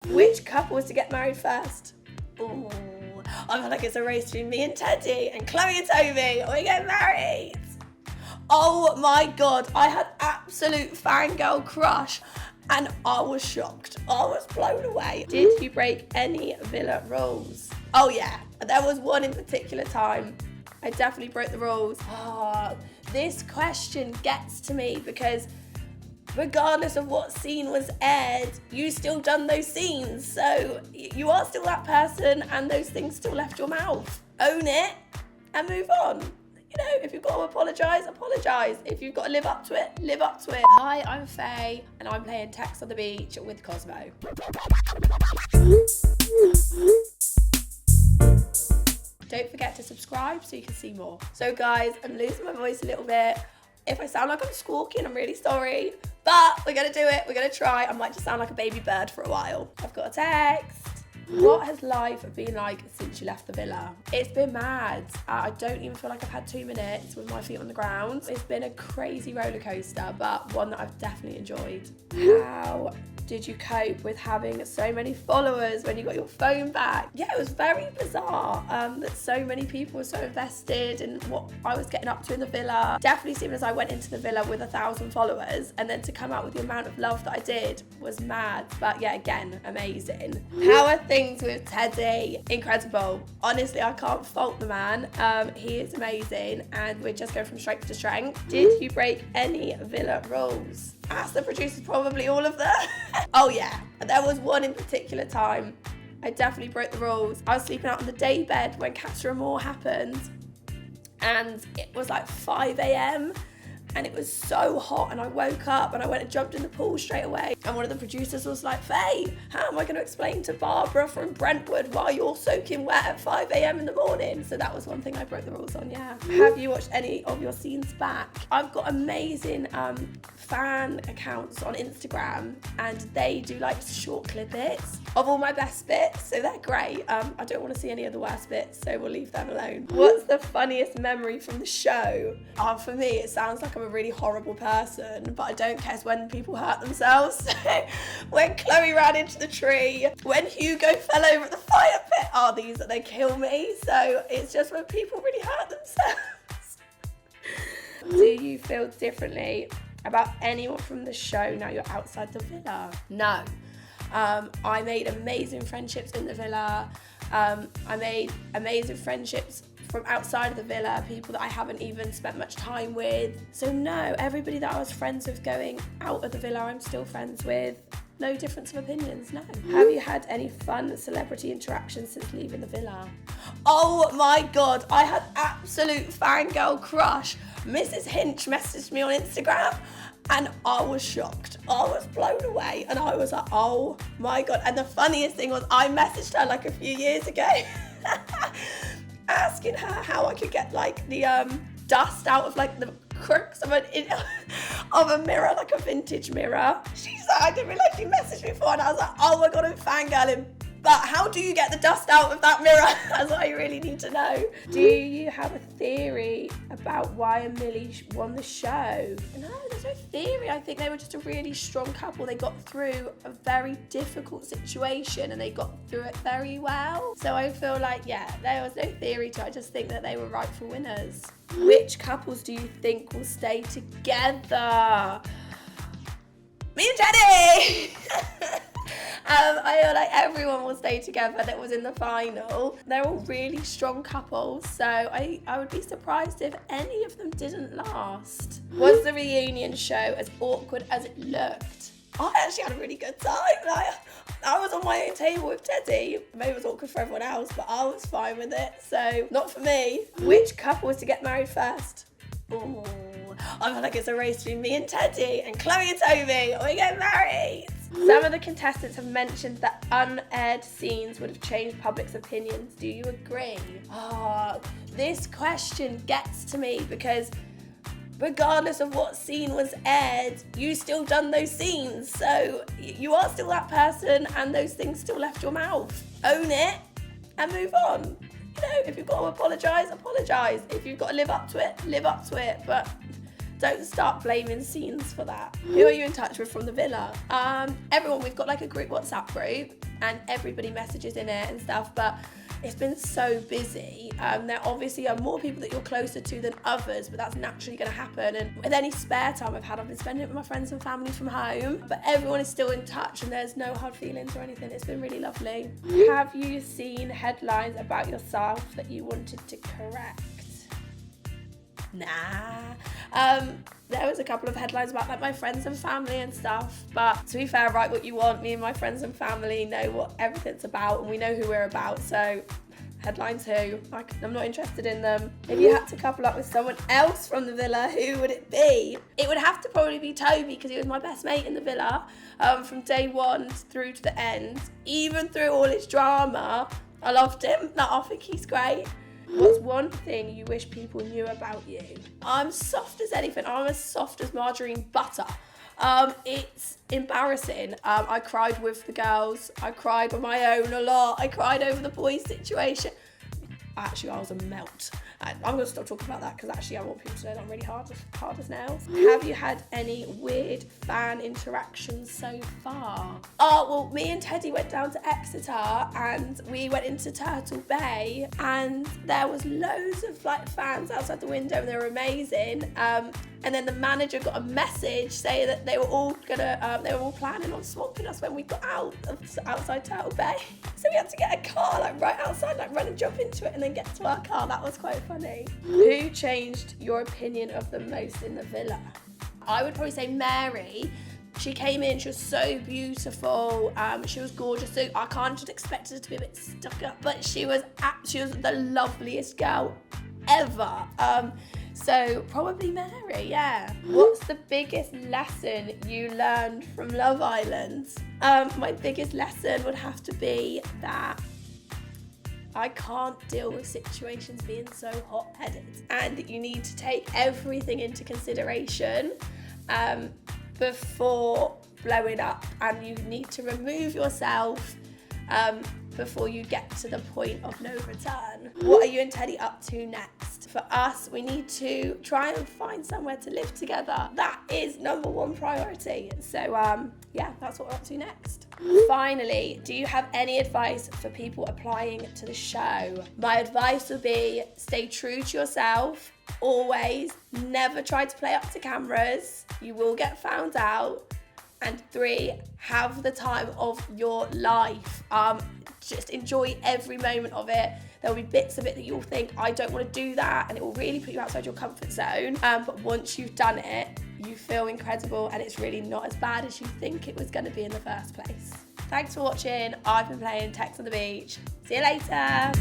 Which couple was to get married first? Ooh, I feel like it's a race between me and Teddy, and Chloe and Toby. Are we getting married? Oh my God, I had absolute fangirl crush and I was shocked. I was blown away. Did you break any villa rules? Oh yeah, there was one in particular time. I definitely broke the rules. This question gets to me because regardless of what scene was aired, you still done those scenes. So you are still that person and those things still left your mouth. Own it and move on. You know, if you've got to apologise, apologise. If you've got to live up to it, live up to it. Hi, I'm Faye and I'm playing Text on the Beach with Cosmo. Don't forget to subscribe so you can see more. So guys, I'm losing my voice a little bit. If I sound like I'm squawking, I'm really sorry. But we're gonna do it, we're gonna try. I might just sound like a baby bird for a while. I've got a text. What has life been like since you left the villa? It's been mad. I don't even feel like I've had 2 minutes with my feet on the ground. It's been a crazy roller coaster, but one that I've definitely enjoyed. How did you cope with having so many followers when you got your phone back? Yeah, it was very bizarre that so many people were so invested in what I was getting up to in the villa. Definitely seemed as I went into the villa with 1,000 followers, and then to come out with the amount of love that I did was mad. But yeah, again, amazing. How are things with Teddy? Incredible. Honestly, I can't fault the man. He is amazing, and we're just going from strength to strength. Did you break any villa rules? Ask the producers, probably all of them. Oh yeah, there was one in particular time. I definitely broke the rules. I was sleeping out on the day bed when Casa Amor happened, and it was like 5 a.m. and it was so hot, and I woke up and I went and jumped in the pool straight away. And one of the producers was like, Faye, how am I going to explain to Barbara from Brentwood why you're soaking wet at 5 a.m. in the morning? So that was one thing I broke the rules on, yeah. Have you watched any of your scenes back? I've got amazing fan accounts on Instagram, and they do like short clippets of all my best bits, so they're great. I don't want to see any of the worst bits, so we'll leave them alone. What's the funniest memory from the show? For me, it sounds like I'm a really horrible person, but I don't care. It's when people hurt themselves. When Chloe ran into the tree, when Hugo fell over at the fire pit, they kill me. So it's just when people really hurt themselves. Do you feel differently about anyone from the show now you're outside the villa? No. I made amazing friendships in the villa. I made amazing friendships from outside of the villa, people that I haven't even spent much time with. So no, everybody that I was friends with going out of the villa, I'm still friends with. No difference of opinions, no. Have you had any fun celebrity interactions since leaving the villa? Oh my God, I had absolute fangirl crush. Mrs. Hinch messaged me on Instagram and I was shocked. I was blown away and I was like, oh my God. And the funniest thing was I messaged her like a few years ago asking her how I could get like the dust out of like the crooks of a mirror, like a vintage mirror. She's like, I didn't realise she messaged me before, and I was like, oh my God, I'm fangirling. But how do you get the dust out of that mirror? That's what I really need to know. Do you have a theory about why Millie won the show? No, there's no theory. I think they were just a really strong couple. They got through a very difficult situation and they got through it very well. So I feel like, yeah, there was no theory to it. I just think that they were rightful winners. Which couples do you think will stay together? Me and Teddy! I feel like everyone will stay together that was in the final. They're all really strong couples, so I would be surprised if any of them didn't last. Was the reunion show as awkward as it looked? I actually had a really good time. I was on my own table with Teddy. Maybe it was awkward for everyone else, but I was fine with it, so not for me. Which couple was to get married first? Ooh, I feel like it's a race between me and Teddy, and Chloe and Toby. Are we getting married? Some of the contestants have mentioned that unaired scenes would have changed public's opinions. Do you agree? This question gets to me because regardless of what scene was aired, you still done those scenes. So you are still that person and those things still left your mouth. Own it and move on. You know, if you've got to apologise, apologise. If you've got to live up to it, live up to it. But don't start blaming scenes for that. Who are you in touch with from the villa? Everyone. We've got like a group WhatsApp group and everybody messages in it and stuff, but it's been so busy. There obviously are more people that you're closer to than others, but that's naturally going to happen. And with any spare time I've had, I've been spending it with my friends and family from home. But everyone is still in touch and there's no hard feelings or anything. It's been really lovely. Have you seen headlines about yourself that you wanted to correct? Nah. There was a couple of headlines about like my friends and family and stuff, but to be fair, write what you want. Me and my friends and family know what everything's about and we know who we're about, so headlines who? I'm not interested in them. If you had to couple up with someone else from the villa, who would it be? It would have to probably be Toby, because he was my best mate in the villa from day one through to the end. Even through all its drama, I loved him. I think he's great. What's one thing you wish people knew about you? I'm soft as anything. I'm as soft as margarine butter. It's embarrassing. I cried with the girls. I cried on my own a lot. I cried over the boys' situation. Actually, I was a melt. I'm going to stop talking about that because actually I want people to know that I'm really hard as nails. Have you had any weird fan interactions so far? Oh, well, me and Teddy went down to Exeter and we went into Turtle Bay and there was loads of like fans outside the window and they were amazing. And then the manager got a message saying that they were all planning on swamping us when we got outside Turtle Bay. So we had to get a car like right outside, like run and jump into it and then get to our car. That was quite funny. Who changed your opinion of the most in the villa? I would probably say Mary. She came in, she was so beautiful, she was gorgeous, so I kind of just expected her to be a bit stuck up, but she was the loveliest girl ever. So probably Mary, yeah. What's the biggest lesson you learned from Love Island? My biggest lesson would have to be that I can't deal with situations being so hot-headed, and that you need to take everything into consideration before blowing up, and you need to remove yourself before you get to the point of no return. What are you and Teddy up to next? For us, we need to try and find somewhere to live together. That is #1 priority. So yeah, that's what we're up to next. Finally, do you have any advice for people applying to the show? My advice would be stay true to yourself, always. Never try to play up to cameras. You will get found out. And 3, have the time of your life. Just enjoy every moment of it. There'll be bits of it that you'll think, I don't want to do that, and it will really put you outside your comfort zone. But once you've done it, you feel incredible, and it's really not as bad as you think it was going to be in the first place. Thanks for watching. I've been playing Tex on the Beach. See you later.